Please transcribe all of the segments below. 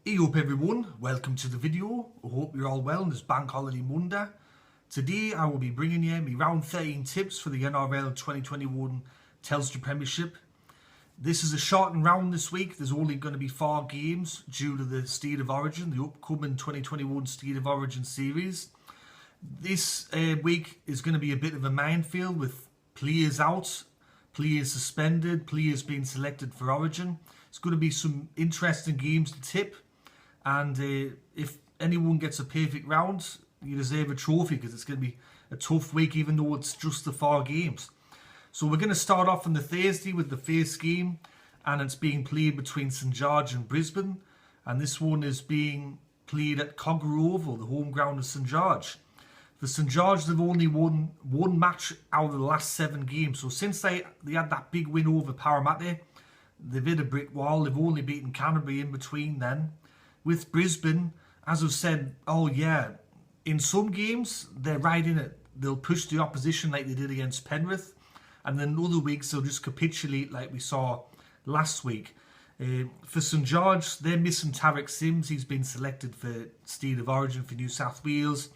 Hey up everyone, welcome to the video. I hope you're all well on this bank holiday Monday. Today I will be bringing you my round 13 tips for the NRL 2021 Telstra Premiership. This is a shortened round this week. There's only going to be 4 games due to the State of Origin, the upcoming 2021 State of Origin series. This week is going to be a bit of a minefield with players out, players suspended, players being selected for Origin. It's going to be some interesting games to tip. And if anyone gets a perfect round, you deserve a trophy because it's going to be a tough week even though it's just the 4 games. So we're going to start off on the Thursday with the first game, and it's being played between St George and Brisbane. And this one is being played at Kogarah Oval, the home ground of St George. For St George, they've only won 1 match out of the last 7 games. So since they had that big win over Parramatta, they've hit a brick wall. They've only beaten Canterbury in between then. With Brisbane, as I've said, in some games, they're right in it. They'll push the opposition like they did against Penrith. And then other weeks, they'll just capitulate like we saw last week. For St George, they're missing Tarek Sims. He's been selected for State of Origin for New South Wales.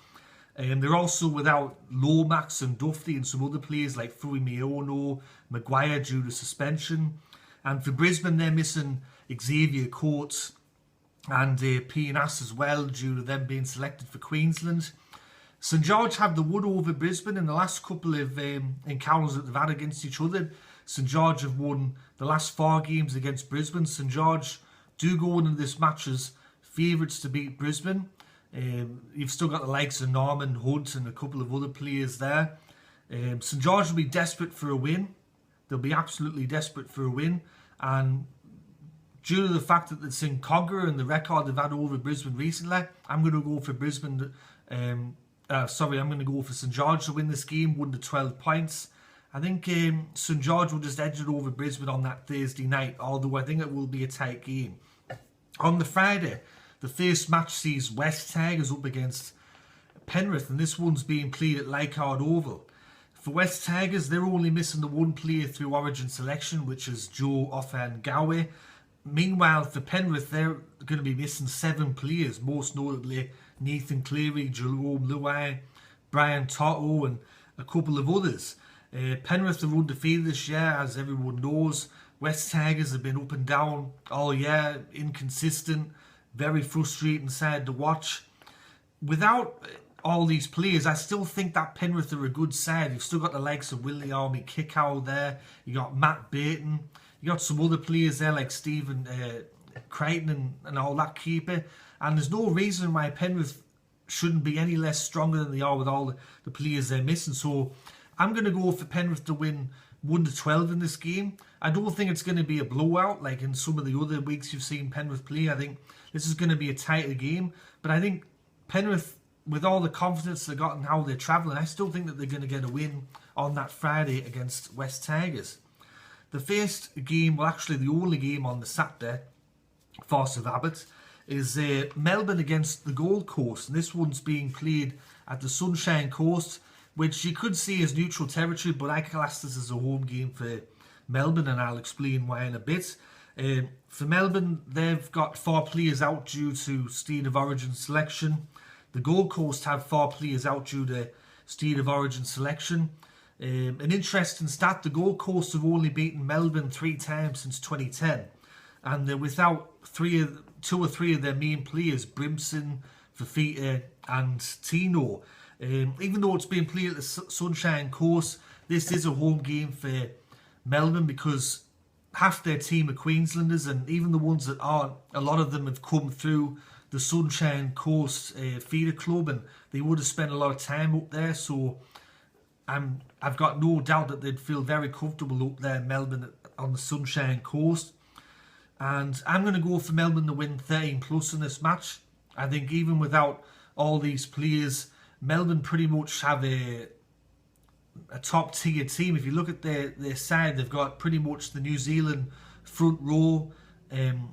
They're also without Lomax and Duffy and some other players like Fui Miono, Maguire due to suspension. And for Brisbane, they're missing Xavier Coates and Pianas as well due to them being selected for Queensland. St George have the wood over Brisbane in the last couple of encounters that they've had against each other. St George have won the last 4 games against Brisbane. St George do go into this match as favourites to beat Brisbane. You've still got the likes of Norman Hunt and a couple of other players there. St George will be desperate for a win. They'll be absolutely desperate for a win. And due to the fact that it's in Kogarah and the record they've had over Brisbane recently, I'm going to go for Brisbane. I'm going to go for St George to win this game, 1 to 12 points. I think St George will just edge it over Brisbane on that Thursday night, although I think it will be a tight game. On the Friday, the first match sees West Tigers up against Penrith, and this one's being played at Leichhardt Oval. For West Tigers, they're only missing the 1 player through Origin selection, which is Joe Ofahengawe. Meanwhile, for Penrith, they're going to be missing 7 players, most notably Nathan Cleary, Jerome Luai, Brian Toto, and a couple of others. Penrith are undefeated this year, as everyone knows. West Tigers have been up and down all year, inconsistent, very frustrating side to watch. Without all these players, I still think that Penrith are a good side. You've still got the likes of Willie Army Kickow there. You got Matt Burton. You got some other players there like Stephen Crichton and all that keeper. And there's no reason why Penrith shouldn't be any less stronger than they are with all the players they're missing. So I'm going to go for Penrith to win 1 to 12 in this game. I don't think it's going to be a blowout like in some of the other weeks you've seen Penrith play. I think this is going to be a tighter game. But I think Penrith, with all the confidence they've got and how they're travelling, I still think that they're going to get a win on that Friday against West Tigers. The first game, well actually the only game on the Saturday for St Abbott, is Melbourne against the Gold Coast. And this one's being played at the Sunshine Coast, which you could see as neutral territory, but I class this as a home game for Melbourne, and I'll explain why in a bit. For Melbourne, they've got 4 players out due to State of Origin selection. The Gold Coast have 4 players out due to State of Origin selection. An interesting stat, the Gold Coast have only beaten Melbourne 3 times since 2010. And they're without 2 or 3 of their main players, Brimson, Fafita and Tino. Even though it's being played at the Sunshine Coast, this is a home game for Melbourne because half their team are Queenslanders, and even the ones that aren't, a lot of them have come through the Sunshine Coast feeder club, and they would have spent a lot of time up there. So I've got no doubt that they'd feel very comfortable up there in Melbourne on the Sunshine Coast. And I'm going to go for Melbourne to win 13 plus in this match. I think even without all these players, Melbourne pretty much have a top tier team. If you look at their side, they've got pretty much the New Zealand front row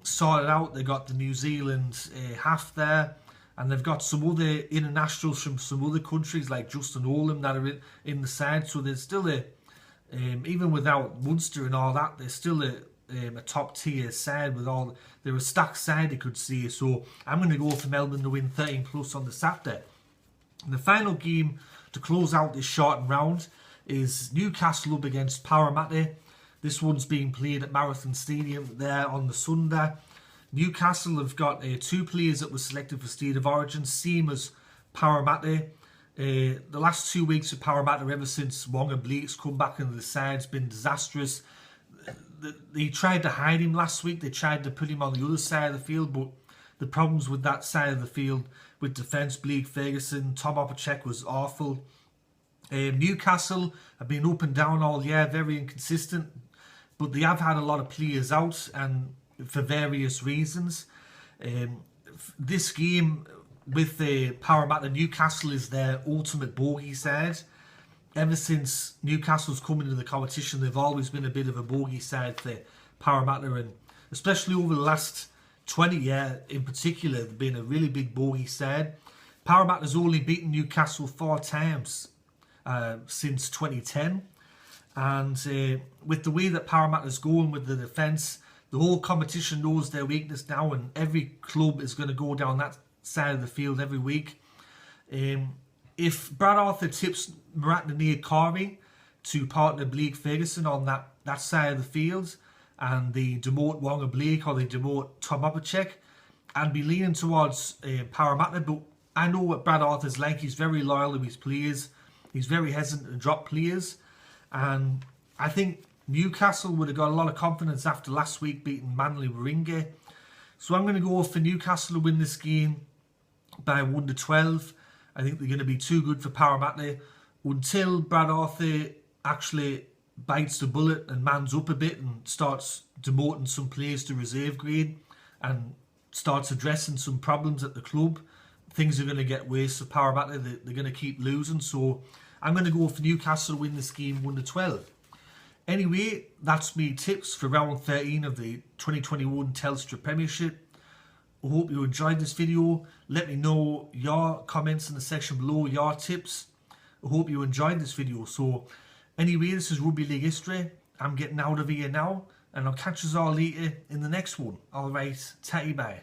sorted out. They've got the New Zealand half there. And they've got some other internationals from some other countries like Justin Olam that are in the side. So there's still even without Munster and all that, there's still a a top tier side with all. They're a stacked side, you could say. So I'm going to go for Melbourne to win 13 plus on the Saturday. And the final game to close out this shortened round is Newcastle up against Parramatta. This one's being played at Marathon Stadium there on the Sunday. Newcastle have got 2 players that were selected for State of Origin, same as Parramatta. The last 2 weeks of Parramatta, ever since Wonga Blake's come back into the side, has been disastrous. They tried to hide him last week. They tried to put him on the other side of the field, but the problems with that side of the field with defence, Blake Ferguson, Tom Opacek was awful. Newcastle have been up and down all year, very inconsistent, but they have had a lot of players out and for various reasons. This game with Parramatta, Newcastle is their ultimate bogey side. Ever since Newcastle's come into the competition, they've always been a bit of a bogey side for Parramatta, and especially over the last 20 years in particular, they've been a really big bogey side. Parramatta's only beaten Newcastle 4 times since 2010, and with the way that Parramatta's going with the defence, the whole competition knows their weakness now, and every club is going to go down that side of the field every week. If Brad Arthur tips Corey to partner Blake Ferguson on that side of the field, and they demote Wonga Blake or they demote Tom Opacek, I'd be leaning towards Parramatta, but I know what Brad Arthur's like. He's very loyal to his players. He's very hesitant to drop players, and I think Newcastle would have got a lot of confidence after last week beating Manly Warringah. So I'm going to go for Newcastle to win this game by 1-12. I think they're going to be too good for Parramatta until Brad Arthur actually bites the bullet and mans up a bit and starts demoting some players to reserve grade and starts addressing some problems at the club. Things are going to get worse for Parramatta. They're going to keep losing. So I'm going to go for Newcastle to win this game 1-12. Anyway, that's me tips for round 13 of the 2021 Telstra Premiership. I hope you enjoyed this video. Let me know your comments in the section below, your tips. I hope you enjoyed this video. So anyway, this is Rugby League History. I'm getting out of here now, and I'll catch us all later in the next one. Alright, tatty bye.